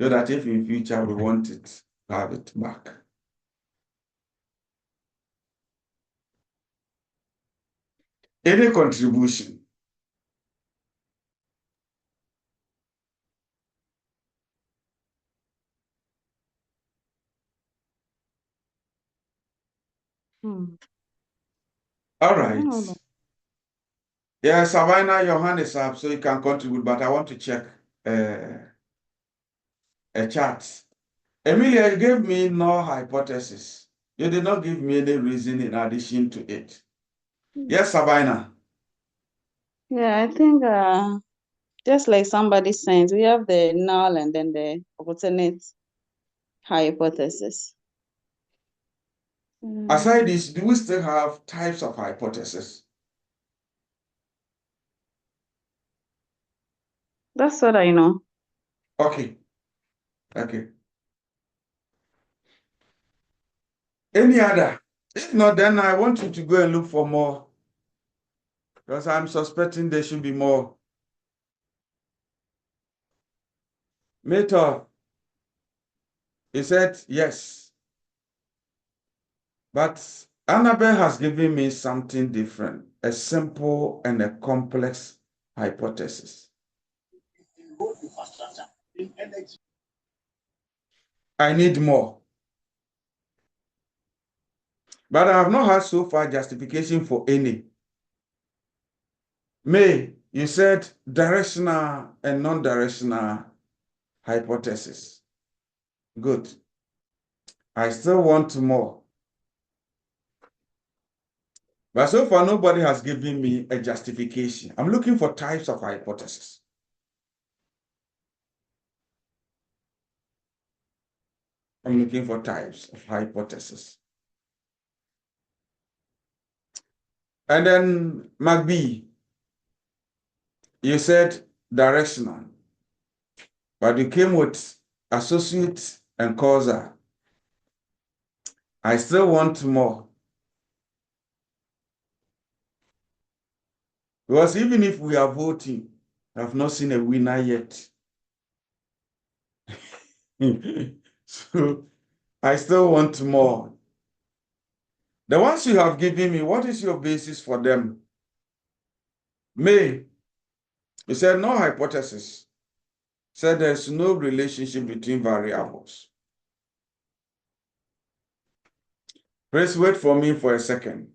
so that if in future we want it, have it back. Any contribution? All right. Yeah, Savannah, your hand is up, so you can contribute, but I want to check a chart. Emilia, you gave me no hypothesis. You did not give me any reason in addition to it. Yes, Savannah. Yeah, I think just like somebody saying, we have the null and then the alternate hypothesis. Aside this, do we still have types of hypothesis? That's what I know. Okay. Okay. Any other? If not, then I want you to go and look for more, because I'm suspecting there should be more. Mator, he said yes. But Annabelle has given me something different, a simple and a complex hypothesis. I need more. But I have not had so far justification for any. May, you said directional and non-directional hypothesis. Good. I still want more. But so far, nobody has given me a justification. I'm looking for types of hypothesis. I'm looking for types of hypothesis. And then, McBee, you said directional, but you came with associate and causal. I still want more. Because even if we are voting, I have not seen a winner yet. So I still want more. The ones you have given me, what is your basis for them? May, you said no hypothesis. Said there's no relationship between variables. Please wait for me for a second.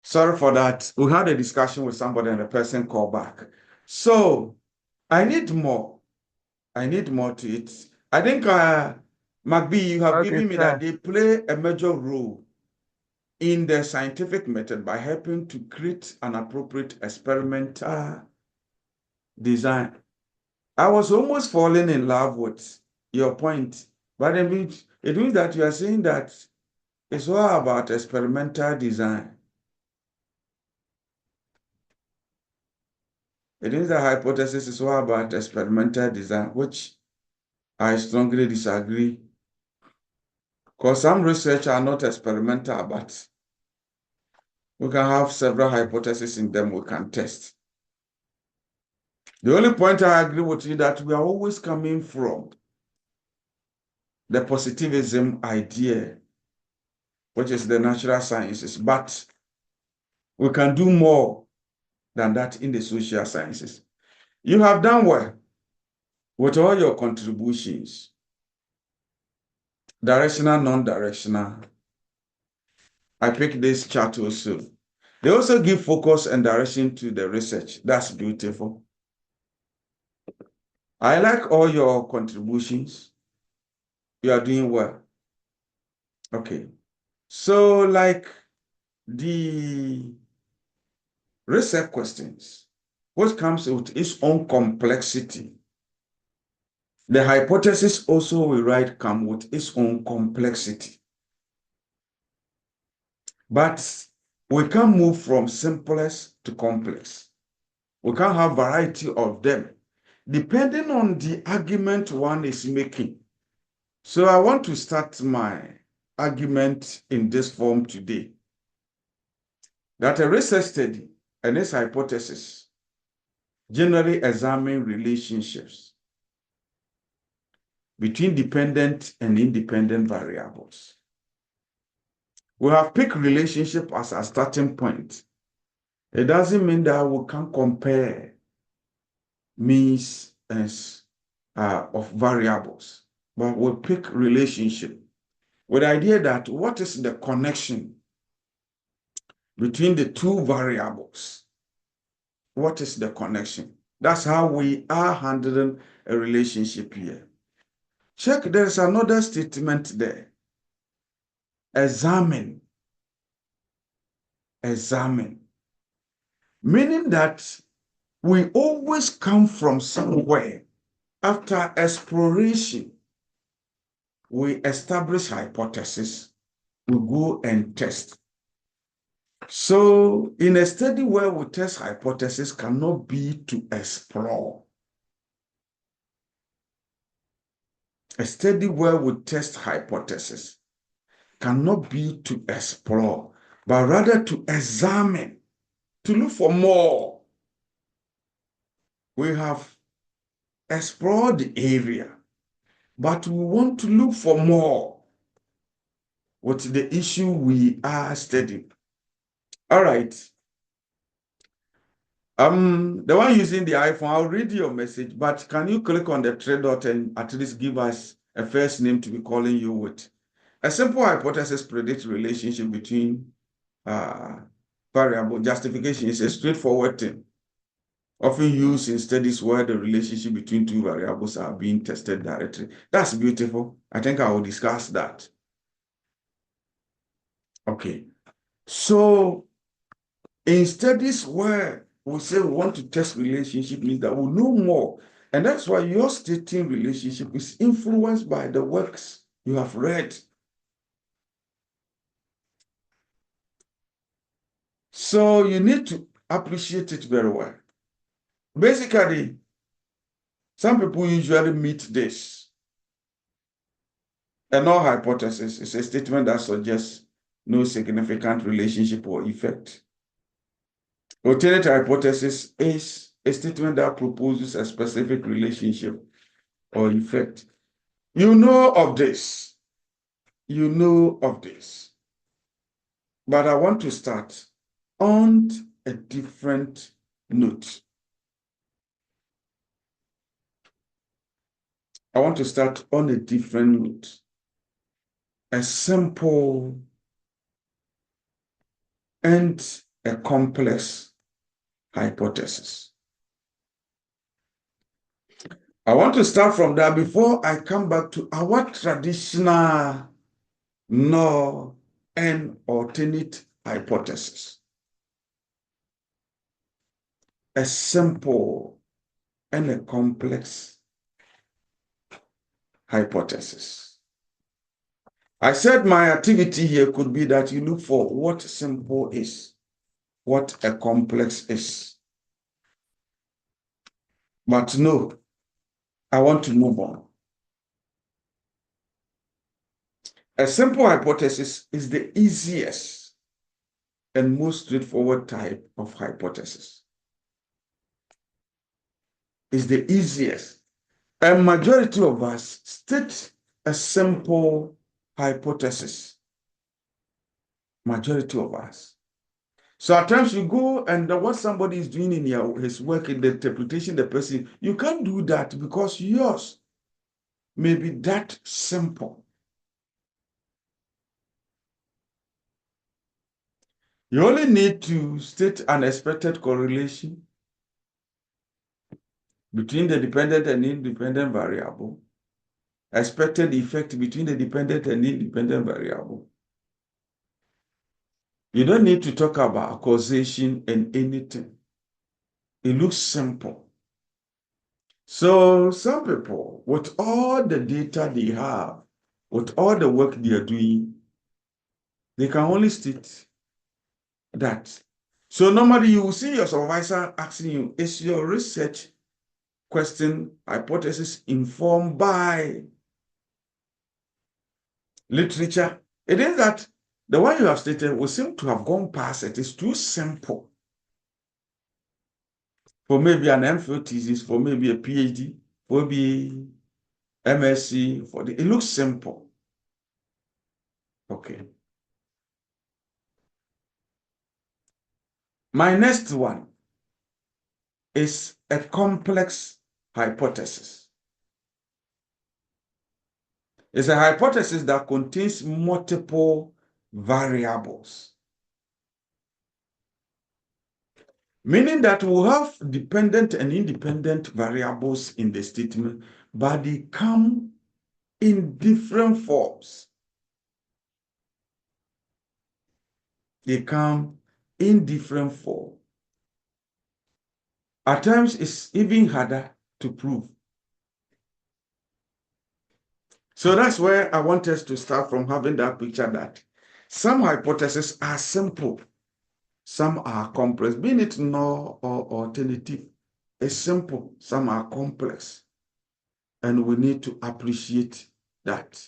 Sorry for that. We had a discussion with somebody and the person called back. So I need more. I need more to it. I think, McBee, you have Okay, given me sir. that they play a major role in the scientific method by helping to create an appropriate experimental design. I was almost falling in love with your point, but it means that you are saying that it's all about experimental design. It means that hypothesis is all about experimental design, which I strongly disagree. Because some research are not experimental, but we can have several hypotheses in them we can test. The only point I agree with you that we are always coming from the positivism idea, which is the natural sciences, but we can do more than that in the social sciences. You have done well with all your contributions, directional, non-directional. I picked this chart also. They also give focus and direction to the research. That's beautiful. I like all your contributions. You are doing well. Okay. So, like the research questions, what comes with its own complexity. The hypothesis also we write come with its own complexity. But we can move from simplest to complex. We can have variety of them, depending on the argument one is making. So I want to start my argument in this form today. That a research study and its hypothesis generally examine relationships between dependent and independent variables. We have picked relationship as a starting point. It doesn't mean that we can compare means as of variables, but we pick relationship with the idea that what is the connection between the two variables? What is the connection? That's how we are handling a relationship here. Check, there's another statement there. Examine. Examine. Meaning that we always come from somewhere. After exploration, we establish hypothesis, we go and test. So in a study where we test hypothesis cannot be to explore. A study where we test hypothesis cannot be to explore, but rather to examine, to look for more. We have explored the area, but we want to look for more with the issue we are studying. All right. The one using the iPhone, I'll read your message, but can you click on the three dot and at least give us a first name to be calling you with? A simple hypothesis predicts relationship between variable. Justification is a straightforward thing, often used in studies where the relationship between two variables are being tested directly. That's beautiful. I think I will discuss that. Okay. So in studies where we say we want to test relationship means that we know more. And that's why your stating relationship is influenced by the works you have read. So you need to appreciate it very well. Basically, some people usually meet this. A null hypothesis is a statement that suggests no significant relationship or effect. Alternate hypothesis is a statement that proposes a specific relationship or effect. You know of this. You know of this. But I want to start on a different note. I want to start on a different note. A simple and a complex hypothesis. I want to start from that before I come back to our traditional null and alternate hypothesis. A simple and a complex hypothesis. I said my activity here could be that you look for what simple is, what a complex is. But no, I want to move on. A simple hypothesis is the easiest and most straightforward type of hypothesis. It's the easiest. A majority of us state a simple hypothesis. Majority of us. So at times you go and what somebody is doing in his work, in the interpretation, the person, you can't do that because yours may be that simple. You only need to state an expected correlation between the dependent and independent variable, expected effect between the dependent and independent variable. You don't need to talk about causation and anything. It looks simple. So some people, with all the data they have, with all the work they are doing, they can only state that. So normally you will see your supervisor asking you, is your research question hypothesis informed by literature? It is that the one you have stated will seem to have gone past it. It's too simple for maybe an MPhil thesis, for maybe a PhD, for maybe MSc. It looks simple. Okay. My next one is a complex hypothesis. It's a hypothesis that contains multiple variables, meaning that we'll have dependent and independent variables in the statement, but they come in different forms. They come in different forms. At times, it's even harder to prove. So that's where I want us to start from, having that picture that some hypotheses are simple, some are complex, being it null or alternative. It's simple, some are complex, and we need to appreciate that.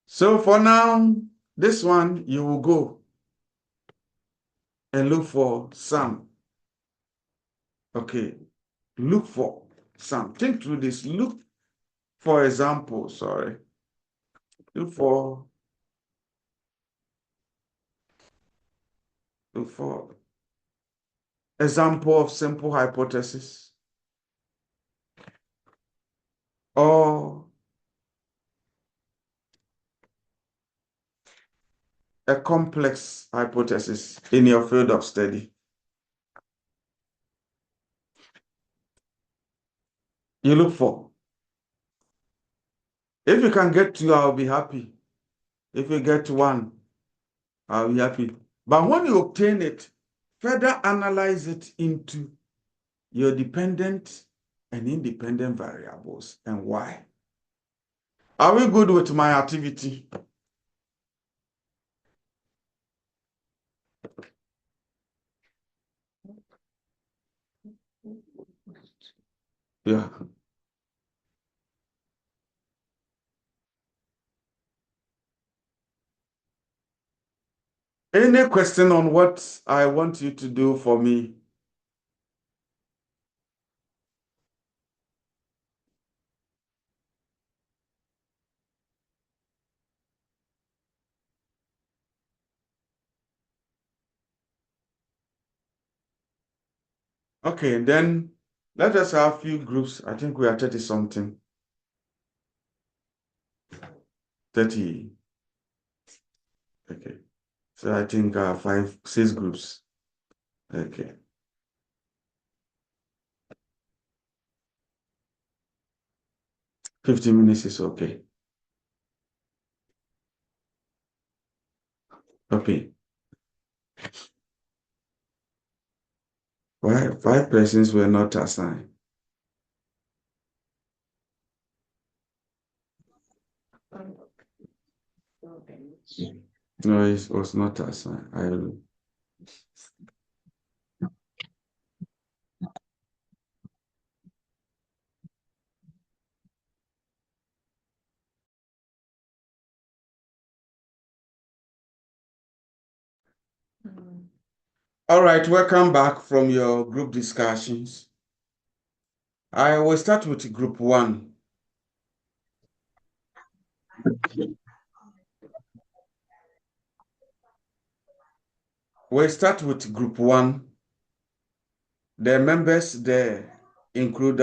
So for now, this one, you will go and look for some. Okay, look for some. Think through this. Look, for example, look for example of simple hypothesis or a complex hypothesis in your field of study. You look for. If you can get two, I'll be happy. If you get one, I'll be happy. But when you obtain it, further analyze it into your dependent and independent variables and why. Are we good with my activity? Yeah. Any question on what I want you to do for me? Okay, then let us have a few groups. I think we are 30 something. 30. Okay. So I think 6 groups. Okay. 15 minutes is okay. Okay. Why 5 persons were not assigned? No, it was not assigned. All right, welcome back from your group discussions. I will start with group 1. We'll start with group 1. The members there include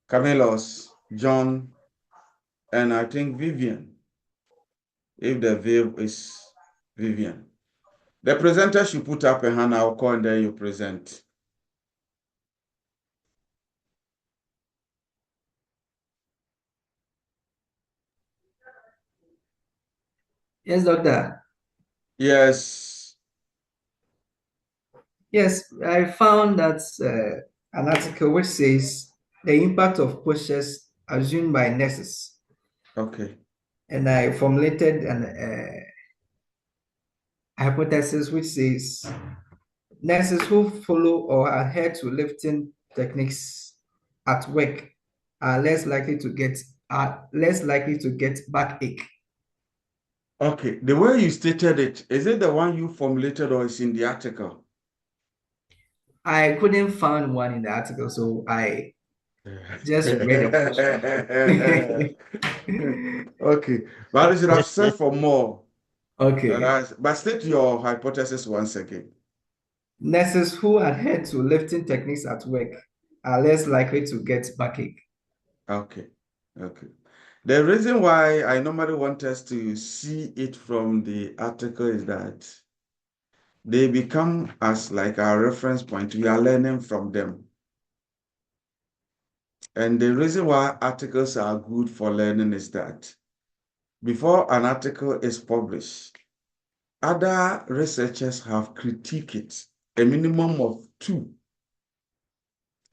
Camillus, John, and I think Vivian, if the veil is Vivian. The presenter should put up a hand, I'll call and then you present. Yes, doctor. Yes. Yes, I found that an article which says the impact of postures assumed by nurses. Okay. And I formulated an hypothesis which says nurses who follow or adhere to lifting techniques at work are less likely to get backache. Okay. The way you stated it, is it the one you formulated or is in the article? I couldn't find one in the article, so I just read a portion. Okay. But you should have said for more. Okay. But state your hypothesis once again. Nurses who adhere to lifting techniques at work are less likely to get backache. Okay. Okay. The reason why I normally want us to see it from the article is that they become as like our reference point. We are learning from them. And the reason why articles are good for learning is that before an article is published, other researchers have critiqued it, a minimum of 2.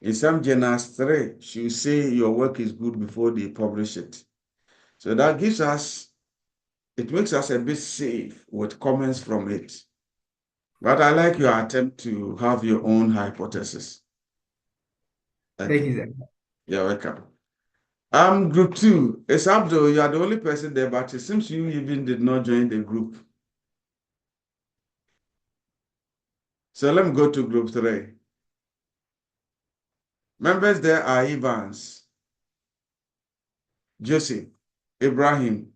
In some journals, 3 should say your work is good before they publish it. So that gives us, it makes us a bit safe with comments from it. But I like your attempt to have your own hypothesis. Thank Okay. you, sir. You're welcome. Group 2. It's Abdul, you are the only person there, but it seems you even did not join the group. So let me go to group 3. Members there are Evans, Joseph, Ibrahim,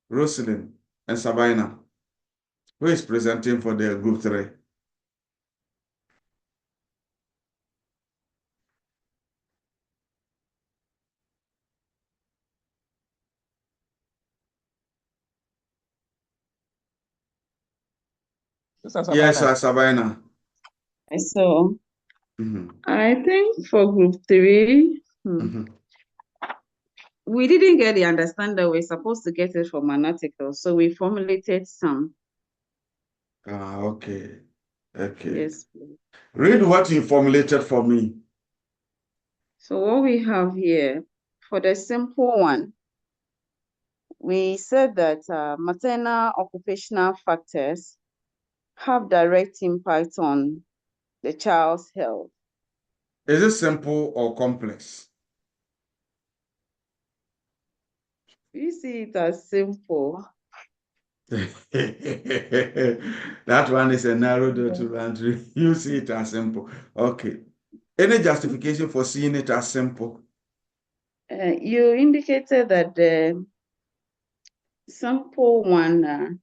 Rosalind, and Sabina. Who is presenting for the group 3? Yes, Sabina. So Mhm, I think for group 3, mhm. we didn't get the understanding that we're supposed to get it from an article, so we formulated some. Okay. Okay. Yes, please. Read what you formulated for me. So what we have here, for the simple one, we said that maternal occupational factors have direct impact on the child's health. Is it simple or complex? We see it as simple. That one is a narrow documentary. You see it as simple. Okay. Any justification for seeing it as simple? You indicated that the simple one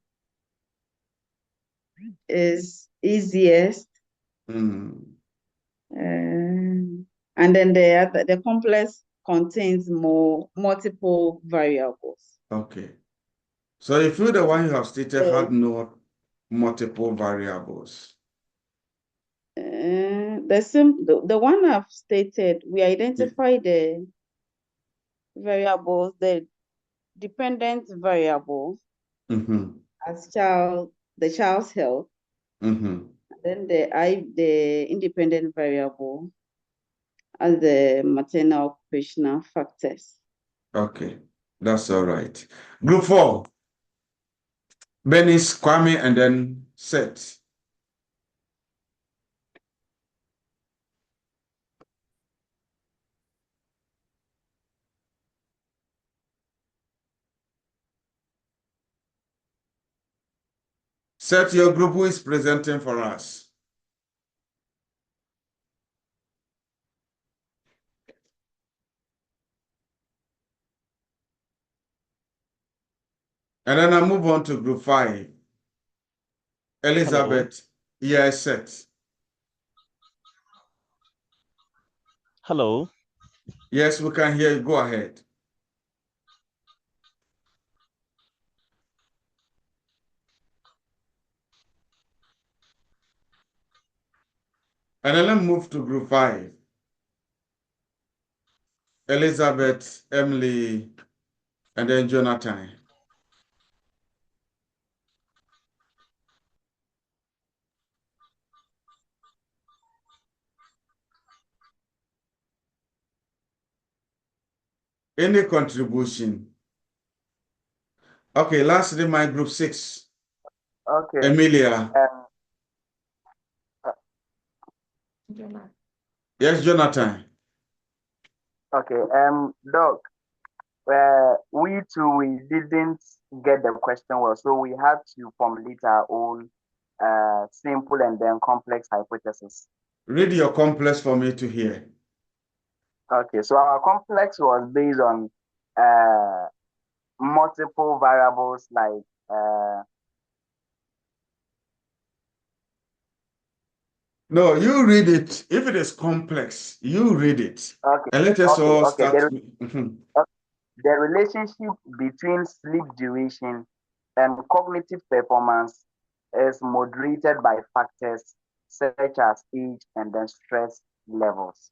is easiest, Mm, and then the complex contains multiple variables. okay. So if you the one you have stated had The, no multiple variables. the one I've stated, we identify variables, the dependent variable as the child's health, then the independent variable as the maternal occupational factors. Okay, that's all right. Group 4, Benis, Kwame, and then Seth. Seth, your group, who is presenting for us? And then I move on to group 5. Elizabeth. Hello. Yes, Seth. Hello. Yes, we can hear you. Go ahead. And then let's move to group 5. Elizabeth, Emily, and then Jonathan. Any contribution? Okay, lastly, my group 6. Okay. Emilia. Yes, Jonathan. Okay. Doc, we too, we didn't get the question well, so we had to formulate our own simple and then complex hypothesis. Read your complex for me to hear. Okay, so our complex was based on multiple variables like No, you read it. If it is complex, you read it. okay, And let us all okay. start. The relationship between sleep duration and cognitive performance is moderated by factors such as age and then stress levels.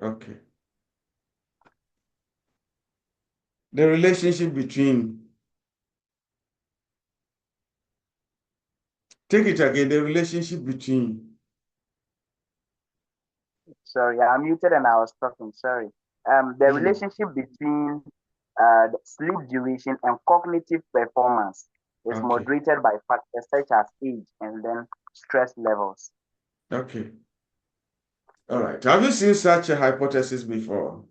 Okay. The relationship between. Take it again. The relationship between. Sorry, I'm muted and I was talking. Sorry. The relationship between the sleep duration and cognitive performance is moderated by factors such as age and then stress levels. Okay. All right. Have you seen such a hypothesis before?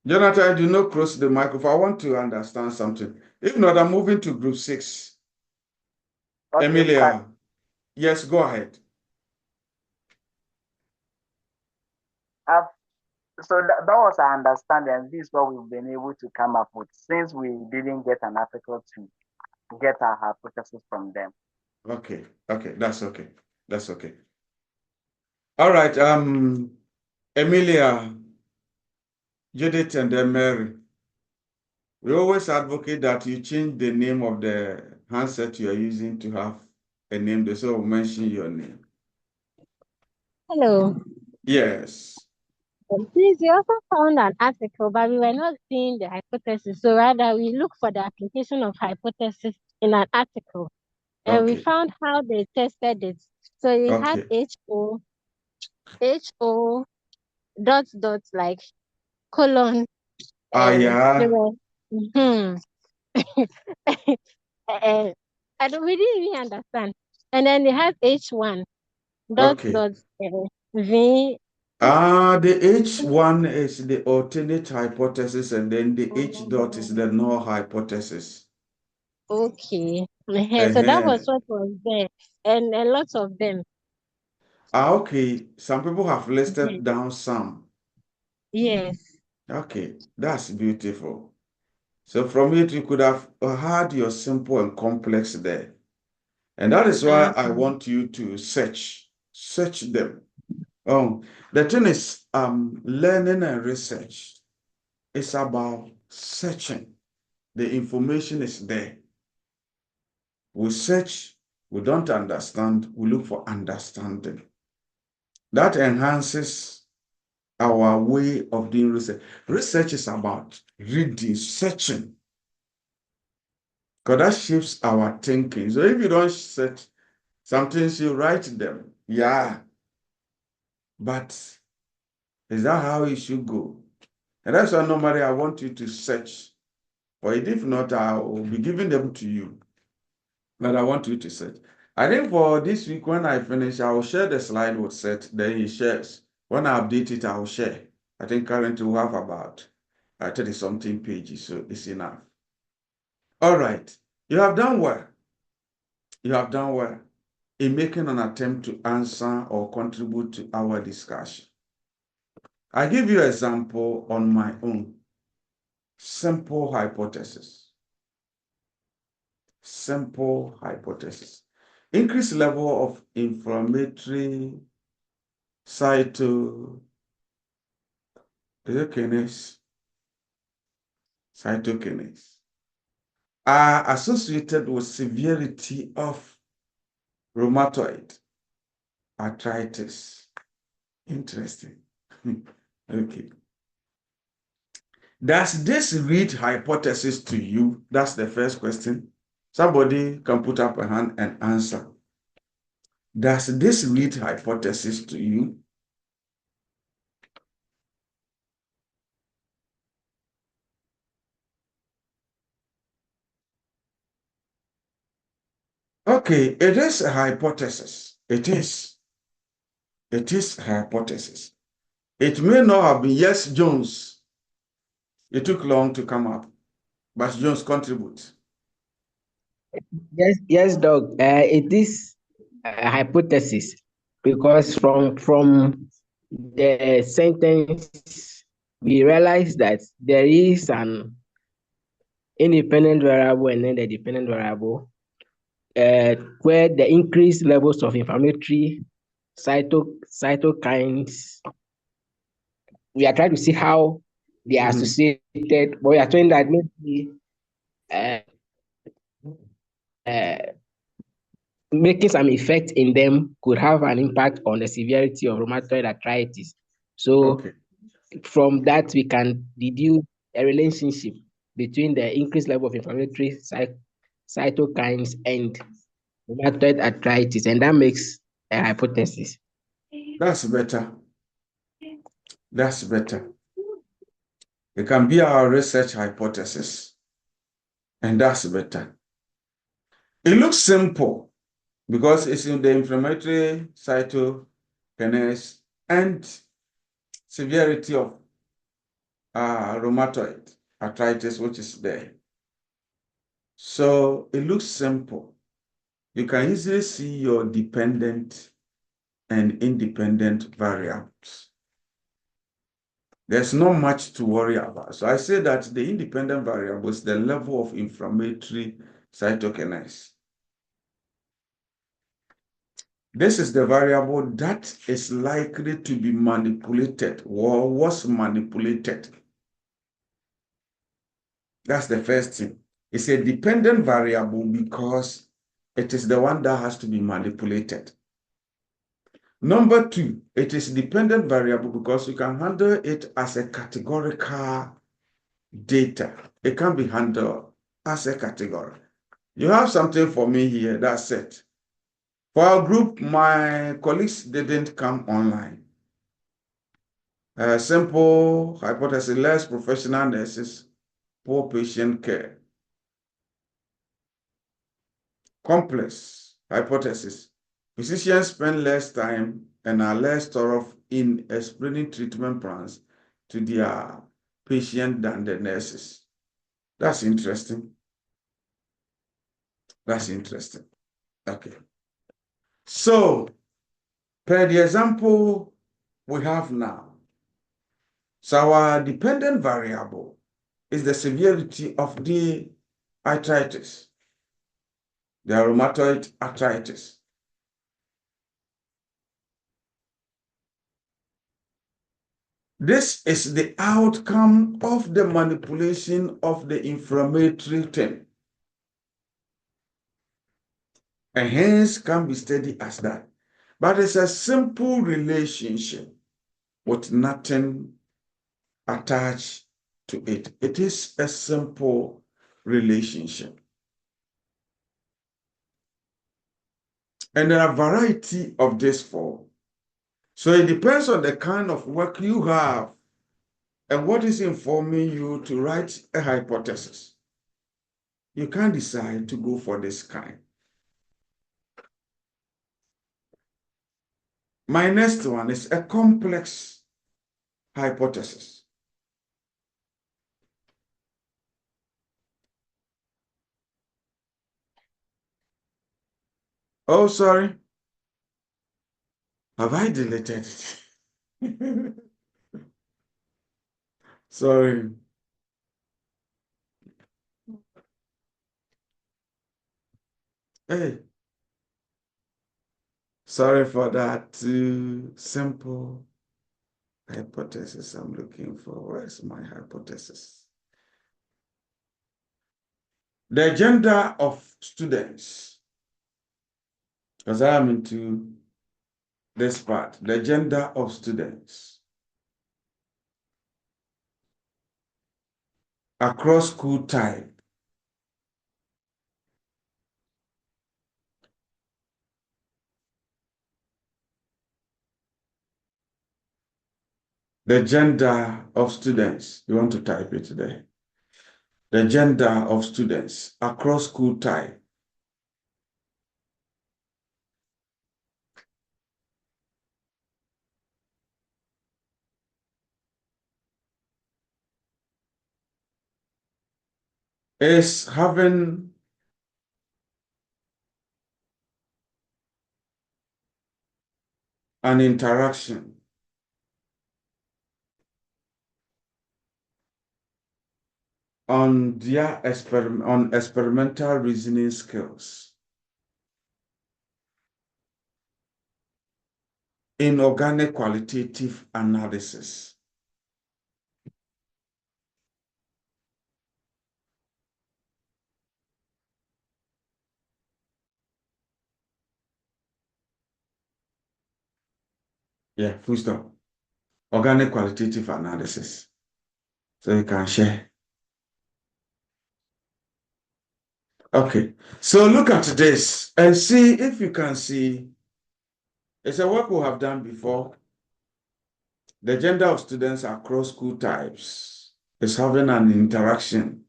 Jonathan, do not cross the microphone. I want to understand something. If not, I'm moving to group 6. Okay, Emilia. Yes, go ahead. So that was our understanding, and this is what we've been able to come up with since we didn't get an article to get our hypothesis from them. Okay, that's okay. That's okay. All right, Emilia, Judith, and then Mary. We always advocate that you change the name of the handset you are using to have a name. They will mention your name. Hello. Yes. Please, we also found an article, but we were not seeing the hypothesis. So rather, we look for the application of hypothesis in an article, and we found how they tested it. So we had HO dot colon. Yeah. We didn't really understand. And then they had H1 dot V. The H1 is the alternate hypothesis, and then the H dot is the null hypothesis. Okay. So that was what was there, and a lot of them. Okay. Some people have listed down some. Yes. Okay, that's beautiful. So from it, you could have had your simple and complex there. And that is why I want you to search them. The thing is, learning and research is about searching. The information is there. We search, we don't understand, we look for understanding. That enhances our way of doing research. Research is about reading, searching, because that shapes our thinking. So if you don't search some things, you write them. Yeah. But is that how it should go? And that's why normally I want you to search. Or if not, I will be giving them to you. But I want you to search. I think for this week, when I finish, I will share the slide with Seth. Then he shares. When I update it, I will share. I think currently we have about 30-something pages, so it's enough. All right. You have done well. You have done well in making an attempt to answer or contribute to our discussion. I give you an example on my own. Simple hypothesis. Simple hypothesis. Increased level of inflammatory cytokinase are associated with severity of rheumatoid arthritis. Interesting. Okay. Does this read hypothesis to you? That's the first question. Somebody can put up a hand and answer. Does this read hypothesis to you? Okay, it is a hypothesis. It is. It is a hypothesis. It may not have been, yes, Jones. It took long to come up, but Jones contributes. Yes, Doc. It is a hypothesis because from the sentence we realize that there is an independent variable and then the dependent variable, where the increased levels of inflammatory cytokines. We are trying to see how they are associated, but we are trying that maybe making some effect in them could have an impact on the severity of rheumatoid arthritis. So from that, we can deduce a relationship between the increased level of inflammatory cytokines and rheumatoid arthritis, and that makes a hypothesis. That's better. That's better. It can be our research hypothesis, and that's better. It looks simple because it's in the inflammatory cytokinase and severity of rheumatoid arthritis, which is there. So it looks simple. You can easily see your dependent and independent variables. There's not much to worry about. So I say that the independent variable is the level of inflammatory cytokinase. This is the variable that is likely to be manipulated or was manipulated. That's the first thing. It's a dependent variable because it is the one that has to be manipulated. Number two, it is dependent variable because you can handle it as a categorical data. It can be handled as a category. You have something for me here, that's it. For our group, my colleagues didn't come online. Simple hypothesis, less professional nurses, poor patient care. Complex hypothesis. Physicians spend less time and are less thorough in explaining treatment plans to their patient than the nurses. That's interesting. That's interesting. Okay. So, per the example we have now, so our dependent variable is the severity of the arthritis, the rheumatoid arthritis. This is the outcome of the manipulation of the inflammatory thing. and hence can be studied as that. But it's a simple relationship with nothing attached to it. It is a simple relationship. And there are a variety of this form. So it depends on the kind of work you have and what is informing you to write a hypothesis. You can decide to go for this kind. My next one is a complex hypothesis. Oh, sorry. Have I deleted it? Sorry. Hey, sorry for that. Simple hypothesis I'm looking for. Where's my hypothesis? The gender of students, because I am into this part, the gender of students across school type. The gender of students, you want to type it there. The gender of students across school type. Is having an interaction on their experimental reasoning skills in organic qualitative analysis. Yeah, full stop. Organic qualitative analysis. So you can share. Okay, so look at this and see if you can see. It's a work we have done before. The gender of students across school types is having an interaction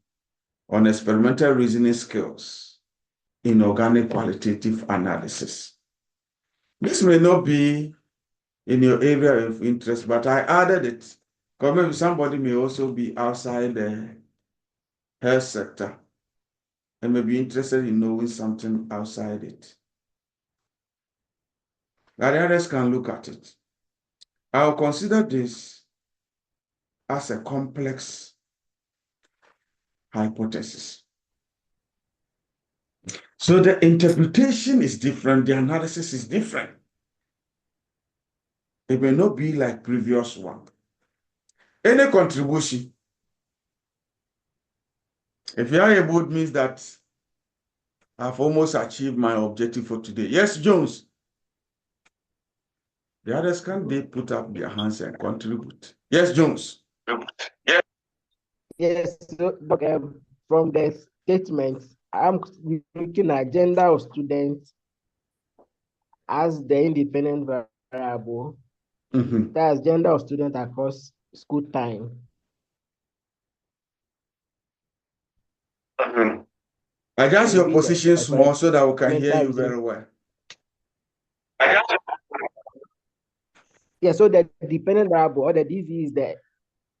on experimental reasoning skills in organic qualitative analysis. This may not be in your area of interest, but I added it because maybe somebody may also be outside the health sector and may be interested in knowing something outside it. But the others can look at it. I'll consider this as a complex hypothesis. So the interpretation is different, the analysis is different. It may not be like previous one. Any contribution, if you are able, it means that I've almost achieved my objective for today. Yes, Jones. The others can they put up their hands and contribute? Yes, Jones. Yes, so, from the statement, I'm looking at gender of students as the independent variable. That's gender of students across school time. Adjust your position small so that we can hear you very well. Yeah, so the dependent variable or the DV is the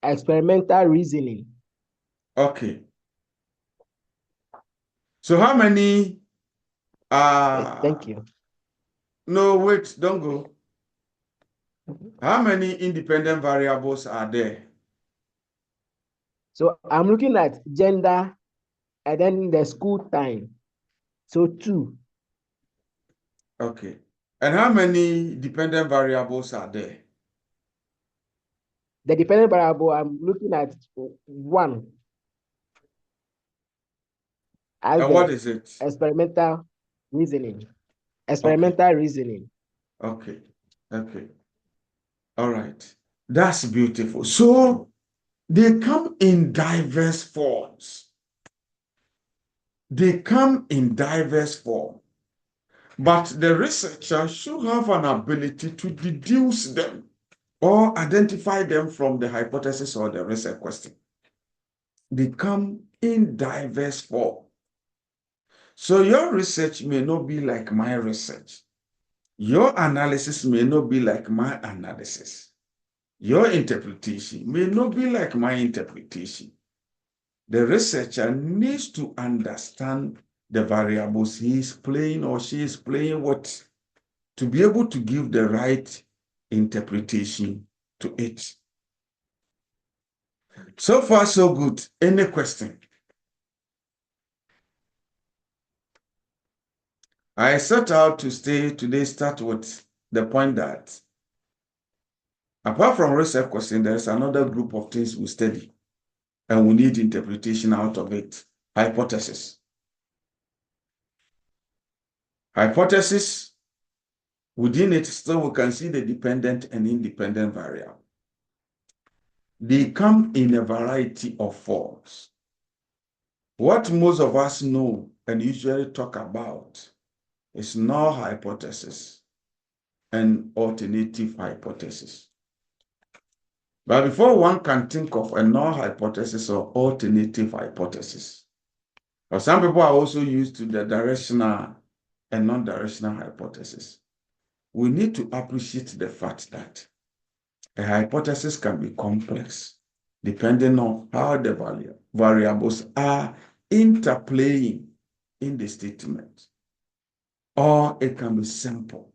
experimental reasoning. Okay. So how many thank you. No, wait, don't go. How many independent variables are there? So I'm looking at gender and then the school time. So 2. Okay. And how many dependent variables are there? The dependent variable, I'm looking at 1. And what is it? Experimental reasoning. experimental reasoning. Okay. All right. That's beautiful. So they come in diverse forms. But the researcher should have an ability to deduce them or identify them from the hypothesis or the research question. They come in diverse form. So your research may not be like my research. Your analysis may not be like my analysis. Your interpretation may not be like my interpretation. The researcher needs to understand the variables he is playing or she is playing with to be able to give the right interpretation to it. So far, so good. Any question? I set out to start with the point that apart from research question, there's another group of things we study, and we need interpretation out of it. Hypothesis. Hypothesis, within it, still we can see the dependent and independent variable. They come in a variety of forms. What most of us know and usually talk about is null hypothesis and alternative hypothesis. But before one can think of a null hypothesis or alternative hypothesis, or some people are also used to the directional and non-directional hypothesis, we need to appreciate the fact that a hypothesis can be complex depending on how the variables are interplaying in the statement, or it can be simple.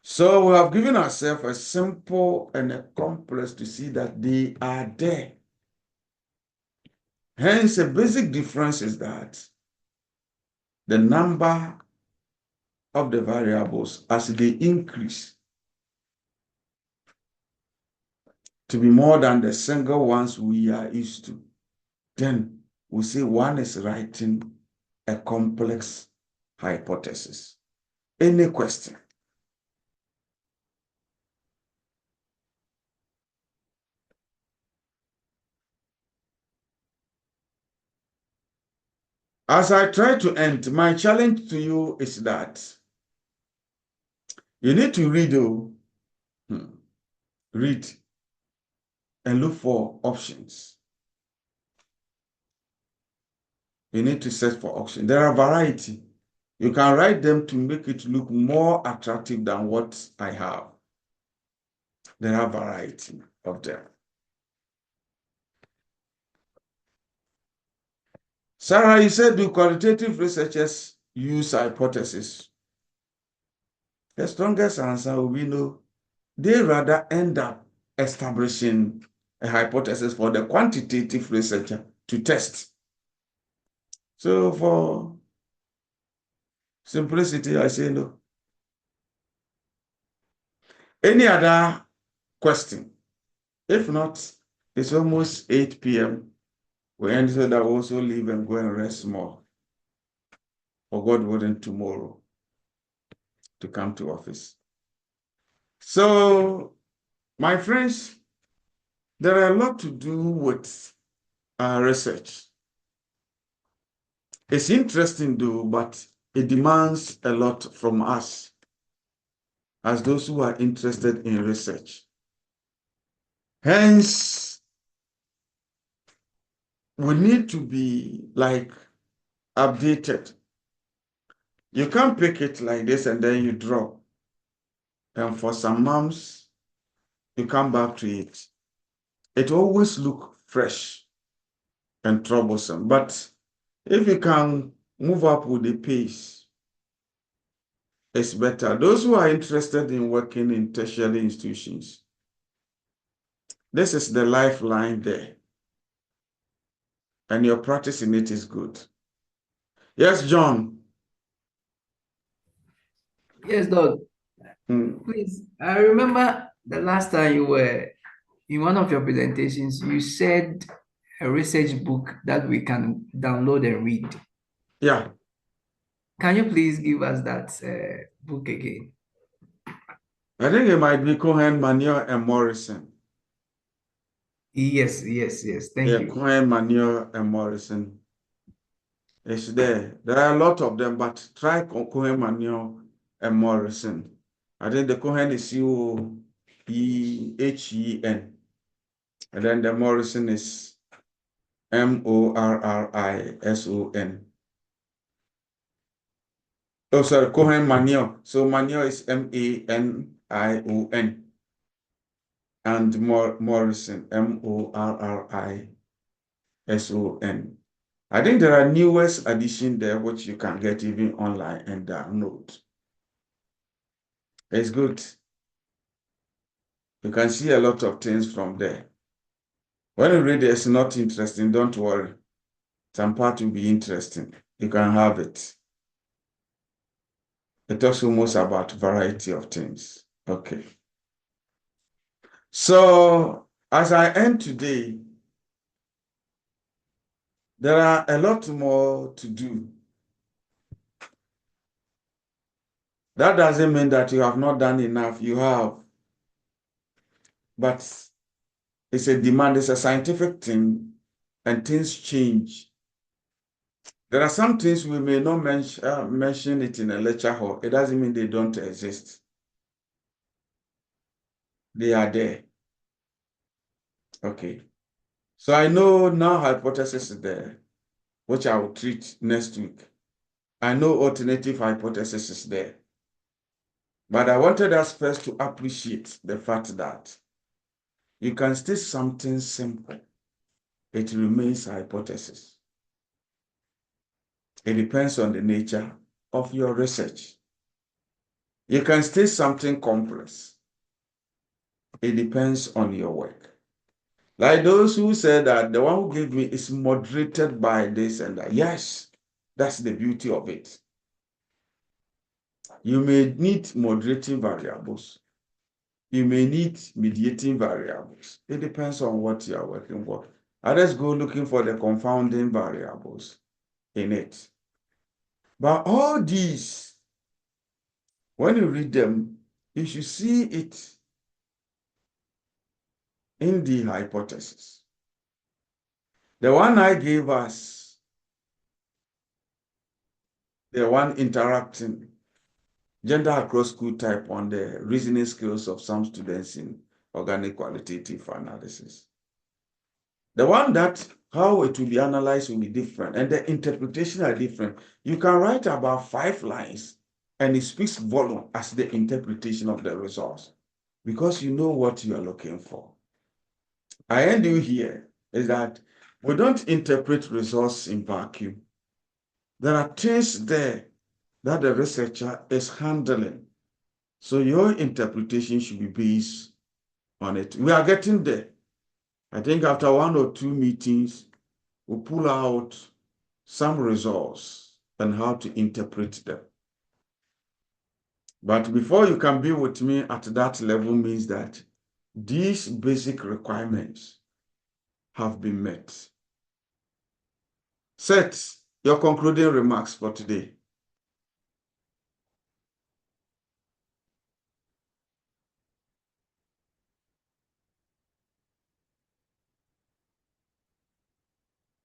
So we have given ourselves a simple and a complex to see that they are there. Hence, a basic difference is that the number of the variables as they increase to be more than the single ones we are used to, then we say one is writing a complex hypothesis. Any question? As I try to end, my challenge to you is that you need to read and look for options. You need to search for options. There are variety. You can write them to make it look more attractive than what I have. There are variety of them. Sarah, you said, do qualitative researchers use hypotheses? The strongest answer will be no. They rather end up establishing a hypothesis for the quantitative researcher to test. So for simplicity, I say no. Any other question? If not, it's almost 8 p.m. We end so that we also leave and go and rest more. For God willing, tomorrow to come to office. So, my friends, there are a lot to do with our research. It's interesting though, but it demands a lot from us as those who are interested in research. Hence, we need to be updated. You can't pick it like this and then you drop. And for some months, you come back to it. It always look fresh and troublesome. But if you can move up with the pace, it's better. Those who are interested in working in tertiary institutions, this is the lifeline there. And your practice in it is good. Yes, John. Yes, Doc. Please, I remember the last time you were in one of your presentations, you said a research book that we can download and read. Yeah. Can you please give us that book again? I think it might be Cohen, Manure, and Morrison. Yes. Thank you. Cohen, Manure, and Morrison. It's there. There are a lot of them, but try Cohen, Manure, and Morrison. I think the Cohen is Cohen, and then the Morrison is Morrison. Oh, sorry, Cohen Manure. So Manure is Manion, and Morrison, Morrison. I think there are newest edition there which you can get even online and download. It's good. You can see a lot of things from there. When you read it, it's not interesting, don't worry. Some part will be interesting. You can have it. It talks almost about variety of things. Okay. So as I end today, there are a lot more to do. That doesn't mean that you have not done enough. You have. But it's a demand, it's a scientific thing, and things change. There are some things we may not mention it in a lecture hall. It doesn't mean they don't exist. They are there. Okay. So I know null hypothesis is there, which I will treat next week. I know alternative hypothesis is there. But I wanted us first to appreciate the fact that you can state something simple. It remains a hypothesis. It depends on the nature of your research. You can state something complex. It depends on your work. Like those who said that the one who gave me is moderated by this and that. Yes, that's the beauty of it. You may need moderating variables. You may need mediating variables. It depends on what you are working with. Others go looking for the confounding variables in it. But all these, when you read them, you should see it in the hypothesis. The one I gave us, the one interacting gender across school type on the reasoning skills of some students in organic qualitative analysis. The one that how it will be analyzed will be different and the interpretation are different. You can write about 5 lines and it speaks volume as the interpretation of the results because you know what you are looking for. I end you here is that we don't interpret results in vacuum. There are things there that the researcher is handling. So your interpretation should be based on it. We are getting there. I think after 1 or 2 meetings, we'll pull out some results and how to interpret them. But before you can be with me at that level means that these basic requirements have been met. Set your concluding remarks for today.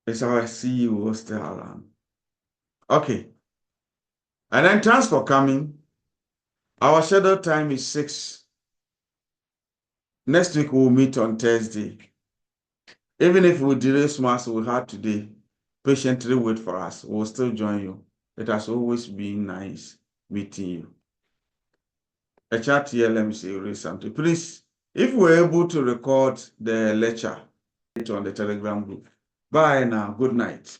Is our CEO still around? Okay. And then thanks for coming. Our scheduled time is 6. Next week we'll meet on Thursday. Even if we delay small as we had today, patiently wait for us. We'll still join you. It has always been nice meeting you. A chat here, let me say something. Please, if we're able to record the lecture on the Telegram group. Bye now. Good night.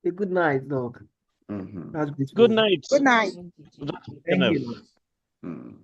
Good night, Doc. Mm-hmm. That's beautiful. Good night. Good night. Good afternoon. Thank you. Mm.